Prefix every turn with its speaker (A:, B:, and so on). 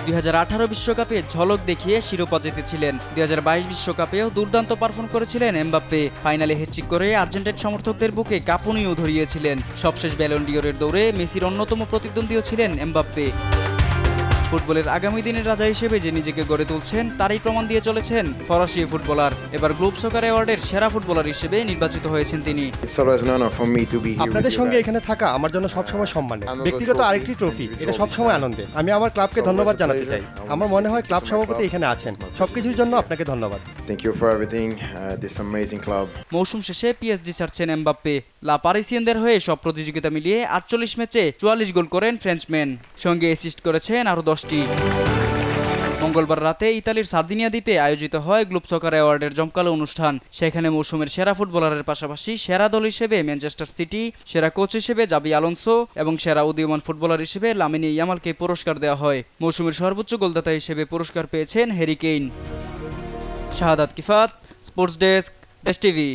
A: 2018 বিশ্বকাপে ঝলক দেখিয়ে শিরোপা জিতেছিলেন। 2022 বিশ্বকাপেও দুর্দান্ত পারফর্ম করেছিলেন এমবাপ্পে। ফাইনালে হ্যাটট্রিক করে আর্জেন্টাইন সমর্থকদের বুকে কাঁপুনিও ধরিয়েছিলেন। সবশেষ ব্যালন ডিওরের দৌড়ে মেসির অন্যতম প্রতিদ্বন্দ্বীও ছিলেন এমবাপ্পে। ফুটবলের আগামী দিনের রাজা হিসেবে যে নিজেকে গড়ে তুলছেন তারই প্রমাণ দিয়ে চলেছেন ফরাসি ফুটবলার। এবার গ্লোব সকার অ্যাওয়ার্ডের সেরা ফুটবলার হিসেবে নির্বাচিত হয়েছেন তিনি।
B: আপনাদের সঙ্গে এখানে থাকা আমার জন্য সবসময় সম্মানের। ব্যক্তিগত আরেকটি ট্রফি, এটা সবসময় আনন্দের। আমি আমার ক্লাবকে ধন্যবাদ জানাতে চাই। আমার মনে হয় ক্লাব সভাপতি এখানে আছেন। সবকিছুর জন্য আপনাকে ধন্যবাদ।
A: মৌসুম শেষে পিএসজি ছাড়ছেন এমবাপ্পে। লা পারিসিয়ানদের হয়ে সব প্রতিযোগিতা মিলিয়ে 48 ম্যাচে 44 গোল করেন ফ্রেঞ্চম্যান। সঙ্গে অ্যাসিস্ট করেছেন আরও 10টি। মঙ্গলবার রাতে ইতালির সার্দিনিয়া দ্বীপে আয়োজিত হয় গ্লোব সকার অ্যাওয়ার্ডের জমকালো অনুষ্ঠান। সেখানে মৌসুমের সেরা ফুটবলারের পাশাপাশি সেরা দল হিসেবে ম্যানচেস্টার সিটি, সেরা কোচ হিসেবে জাবি আলোনসো এবং সেরা উদীয়মান ফুটবলার হিসেবে লামিনে ইয়ামালকে পুরস্কার দেওয়া হয়। মৌসুমের সর্বোচ্চ গোলদাতা হিসেবে পুরস্কার পেয়েছেন হ্যারি কেইন। শাহাদাত কিফাত, স্পোর্টস ডেস্ক, দেশ টিভি।